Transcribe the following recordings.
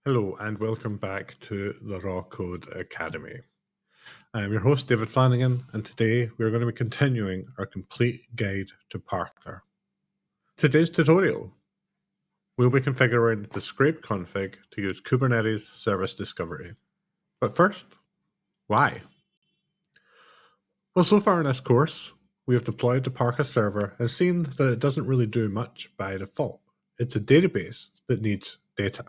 Hello and welcome back to the Raw Code Academy. I am your host David Flanagan, and today we're going to be continuing our complete guide to Parka. Today's tutorial, we'll be configuring the scrape config to use Kubernetes service discovery. But first, why? Well, so far in this course, we have deployed the Parka server and seen that it doesn't really do much by default. It's a database that needs data.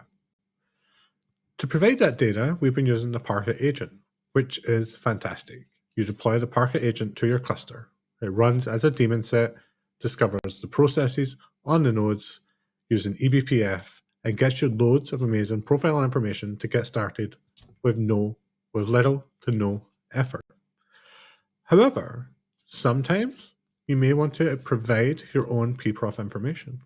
To provide that data, we've been using the Parka agent, which is fantastic. You deploy the Parka agent to your cluster. It runs as a daemon set, discovers the processes on the nodes using eBPF, and gets you loads of amazing profile information to get started with little to no effort. However, sometimes you may want to provide your own pprof information.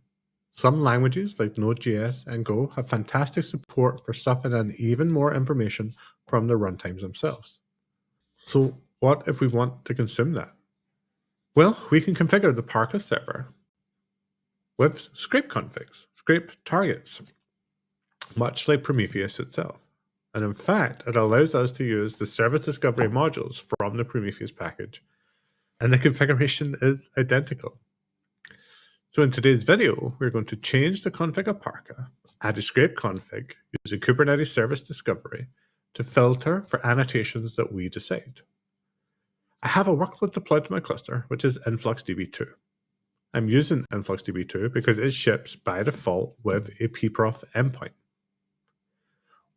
Some languages like Node.js and Go have fantastic support for stuffing in even more information from the runtimes themselves. So what if we want to consume that? Well, we can configure the Parka server with scrape configs, scrape targets, much like Prometheus itself. And in fact, it allows us to use the service discovery modules from the Prometheus package. And the configuration is identical. So in today's video, we're going to change the config of Parka, add a scrape config using Kubernetes service discovery to filter for annotations that we decide. I have a workload deployed to my cluster, which is InfluxDB2. I'm using InfluxDB2 because it ships by default with a pprof endpoint.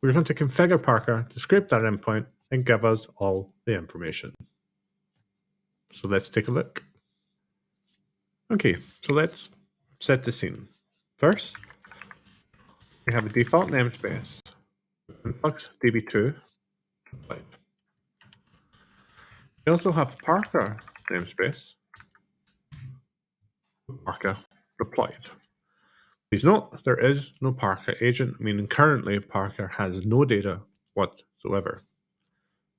We're going to configure Parka to scrape that endpoint and give us all the information. So let's take a look. Okay, so let's set the scene. First, we have a default namespace, InfluxDB2 deployed. We also have Parka namespace, Parka deployed. Please note, there is no Parka agent, meaning currently Parka has no data whatsoever.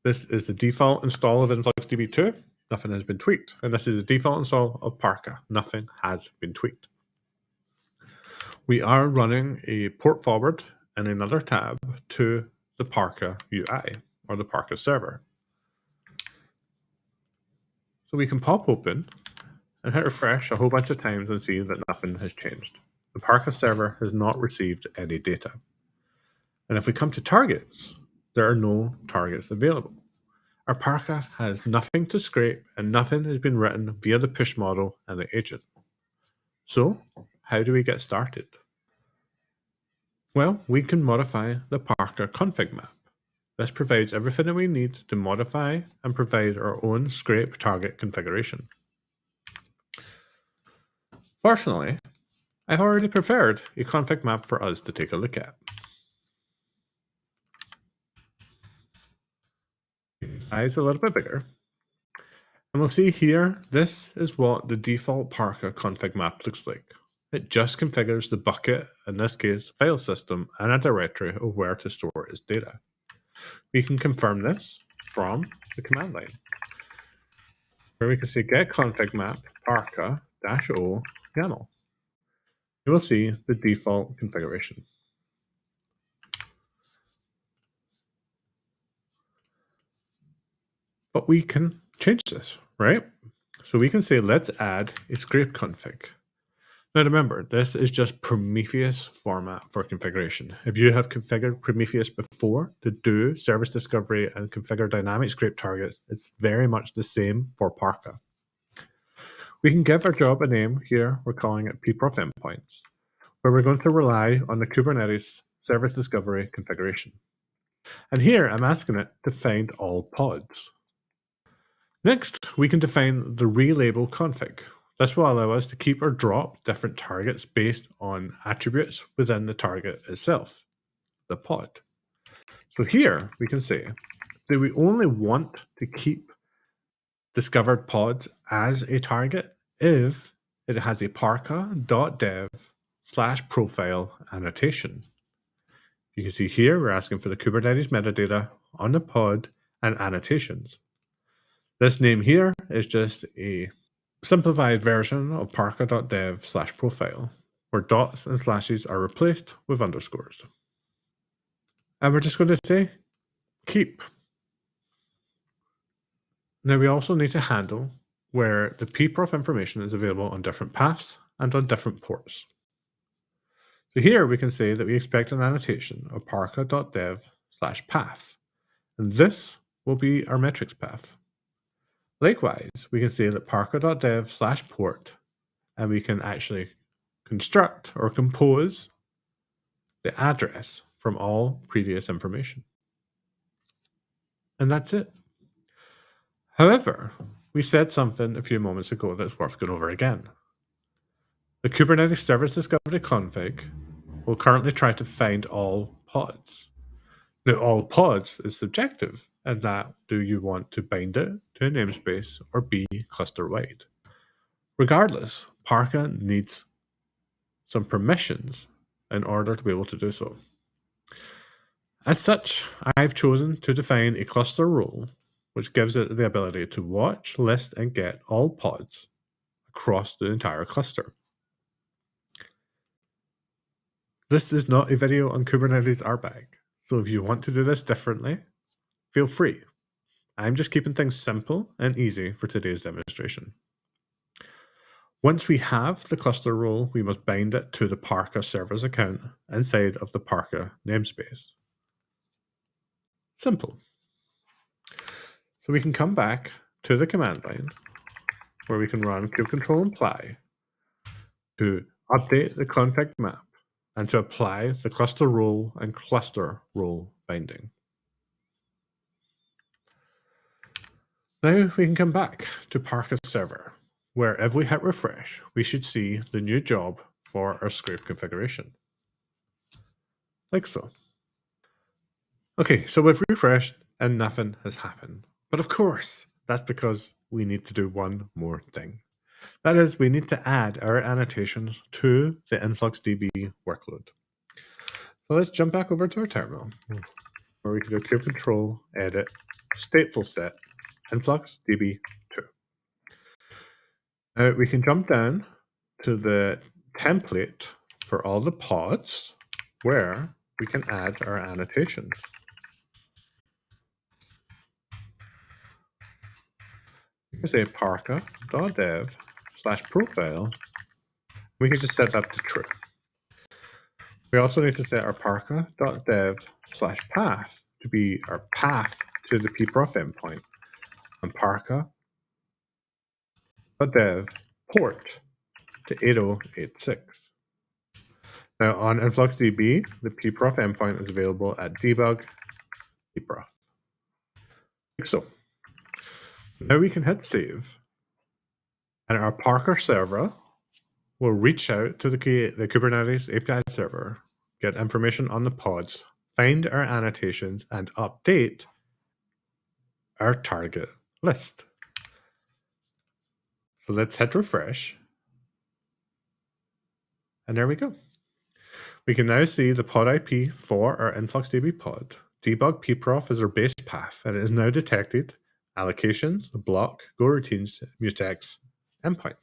This is the default install of InfluxDB2. Nothing has been tweaked. And this is the default install of Parka. Nothing has been tweaked. We are running a port forward and another tab to the Parka UI, or the Parka server. So we can pop open and hit refresh a whole bunch of times and see that nothing has changed. The Parka server has not received any data. And if we come to targets, there are no targets available. Our Parka has nothing to scrape and nothing has been written via the push model and the agent. So how do we get started? Well, we can modify the Parka config map. This provides everything that we need to modify and provide our own scrape target configuration. Fortunately, I've already prepared a config map for us to take a look at. Size a little bit bigger. And we'll see here, this is what the default Parka config map looks like. It just configures the bucket, in this case, file system, and a directory of where to store its data. We can confirm this from the command line, where we can say get config map parka-o YAML. You will see the default configuration. But we can change this, right? So we can say, let's add a scrape config. Now remember, this is just Prometheus format for configuration. If you have configured Prometheus before to do service discovery and configure dynamic scrape targets, it's very much the same for Parka. We can give our job a name here. We're calling it pprof endpoints, where we're going to rely on the Kubernetes service discovery configuration. And here I'm asking it to find all pods. Next, we can define the relabel config. This will allow us to keep or drop different targets based on attributes within the target itself, the pod. So here we can say that we only want to keep discovered pods as a target if it has a parka.dev/profile annotation. You can see here we're asking for the Kubernetes metadata on the pod and annotations. This name here is just a simplified version of parka.dev/profile, where dots and slashes are replaced with underscores. And we're just going to say keep. Now we also need to handle where the pprof information is available on different paths and on different ports. So here we can say that we expect an annotation of parka.dev/path, and this will be our metrics path. Likewise, we can say that parka.dev/port, and we can actually construct or compose the address from all previous information. And that's it. However, we said something a few moments ago that's worth going over again. The Kubernetes Service Discovery config will currently try to find all pods. Now, all pods is subjective, and that do you want to bind it to a namespace or be cluster-wide? Regardless, Parka needs some permissions in order to be able to do so. As such, I've chosen to define a cluster role, which gives it the ability to watch, list, and get all pods across the entire cluster. This is not a video on Kubernetes RBAC, so if you want to do this differently, feel free. I'm just keeping things simple and easy for today's demonstration. Once we have the cluster role, we must bind it to the Parka server's account inside of the Parka namespace. Simple. So we can come back to the command line where we can run kubectl imply to update the config map and to apply the cluster role and cluster role binding. Now we can come back to Parka's server, where if we hit refresh, we should see the new job for our script configuration. Like so. Okay, so we've refreshed and nothing has happened. But of course, that's because we need to do one more thing. That is, we need to add our annotations to the InfluxDB workload. So let's jump back over to our terminal, where we can do kubectl edit stateful set InfluxDB2. Now we can jump down to the template for all the pods where we can add our annotations. We can say parka.dev/profile. We can just set that to true. We also need to set our parka.dev/path to be our path to the pprof endpoint, and parka.dev port to 8086. Now on InfluxDB, the pprof endpoint is available at debug pprof. Like so. Now we can hit save, and our Parka server will reach out to the Kubernetes API server, get information on the pods, find our annotations, and update our target list. So let's hit refresh. And there we go. We can now see the pod IP for our InfluxDB pod. Debug pprof is our base path, and it is now detected allocations, block, go routines, mutex, endpoint.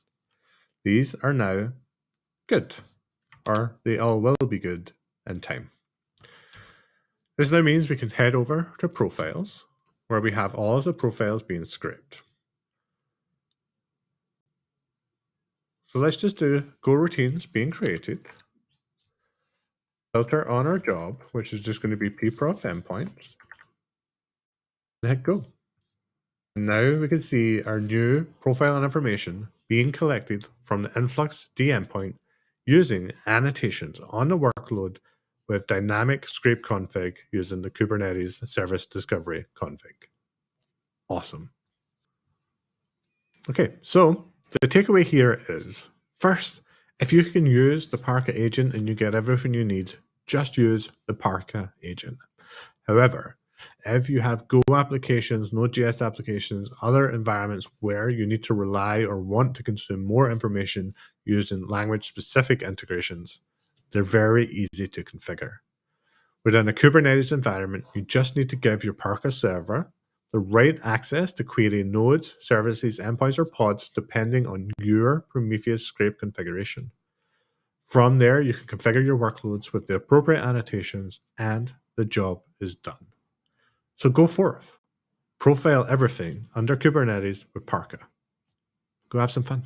These are now good, or they all will be good in time. This now means we can head over to profiles, where we have all of the profiles being scraped. So let's just do go routines being created, filter on our job, which is just going to be pprof endpoints, and hit go. And now we can see our new profile and information being collected from the influx D endpoint using annotations on the workload with dynamic scrape config using the Kubernetes Service Discovery config. Awesome. Okay, so the takeaway here is, first, if you can use the Parka agent and you get everything you need, just use the Parka agent. However, if you have Go applications, Node.js applications, other environments where you need to rely or want to consume more information using language-specific integrations, they're very easy to configure. Within a Kubernetes environment, you just need to give your Parka server the right access to query nodes, services, endpoints, or pods depending on your Prometheus scrape configuration. From there, you can configure your workloads with the appropriate annotations and the job is done. So go forth, profile everything under Kubernetes with Parka. Go have some fun.